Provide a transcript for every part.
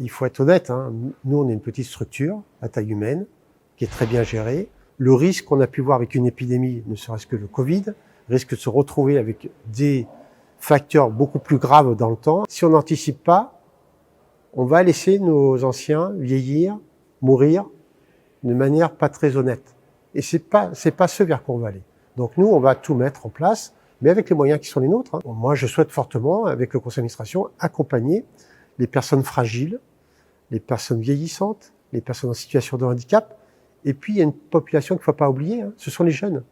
Il faut être honnête, hein. Nous, on est une petite structure à taille humaine qui est très bien gérée. Le risque qu'on a pu voir avec une épidémie, ne serait-ce que le Covid, risque de se retrouver avec des facteurs beaucoup plus graves dans le temps. Si on n'anticipe pas, on va laisser nos anciens vieillir, mourir de manière pas très honnête. Et c'est pas ce vers quoi on va aller. Donc nous, on va tout mettre en place, mais avec les moyens qui sont les nôtres, hein. Moi, je souhaite fortement, avec le conseil d'administration, accompagner les personnes fragiles, les personnes vieillissantes, les personnes en situation de handicap. Et puis, il y a une population qu'il ne faut pas oublier, hein, ce sont les jeunes.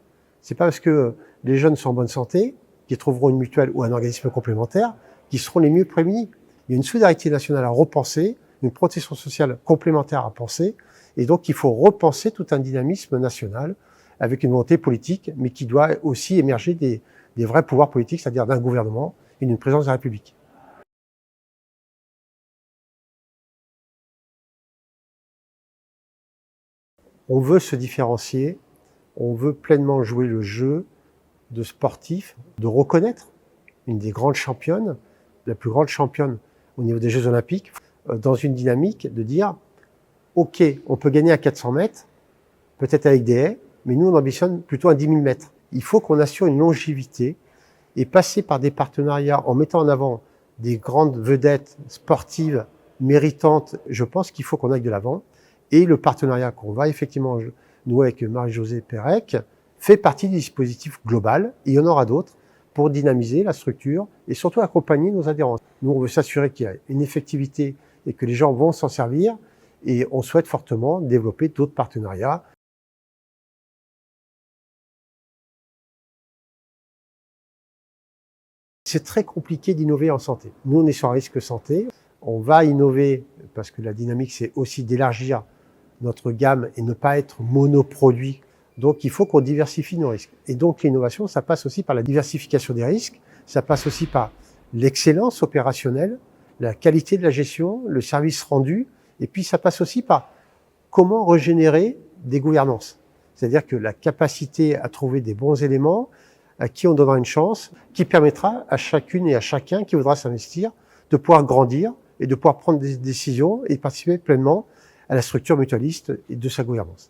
C'est pas parce que les jeunes sont en bonne santé, qu'ils trouveront une mutuelle ou un organisme complémentaire, qu'ils seront les mieux prémunis. Il y a une solidarité nationale à repenser, une protection sociale complémentaire à penser, et donc il faut repenser tout un dynamisme national avec une volonté politique, mais qui doit aussi émerger des vrais pouvoirs politiques, c'est-à-dire d'un gouvernement et d'une présidence de la République. On veut se différencier, on veut pleinement jouer le jeu de sportif, de reconnaître une des grandes championnes, la plus grande championne au niveau des Jeux Olympiques, dans une dynamique de dire « Ok, on peut gagner à 400 mètres, peut-être avec des haies, mais nous on ambitionne plutôt à 10 000 mètres. » Il faut qu'on assure une longévité et passer par des partenariats en mettant en avant des grandes vedettes sportives méritantes. Je pense qu'il faut qu'on aille de l'avant. Et le partenariat qu'on va effectivement nouer avec Marie-Josée Pérec fait partie du dispositif global, et il y en aura d'autres, pour dynamiser la structure et surtout accompagner nos adhérents. Nous, on veut s'assurer qu'il y a une effectivité et que les gens vont s'en servir, et on souhaite fortement développer d'autres partenariats. C'est très compliqué d'innover en santé. Nous, on est sur un risque santé. On va innover parce que la dynamique, c'est aussi d'élargir notre gamme et ne pas être monoproduit. Donc, il faut qu'on diversifie nos risques. Et donc, l'innovation, ça passe aussi par la diversification des risques. Ça passe aussi par l'excellence opérationnelle, la qualité de la gestion, le service rendu. Et puis, ça passe aussi par comment régénérer des gouvernances. C'est-à-dire que la capacité à trouver des bons éléments, à qui on donnera une chance, qui permettra à chacune et à chacun qui voudra s'investir de pouvoir grandir et de pouvoir prendre des décisions et participer pleinement à la structure mutualiste et de sa gouvernance.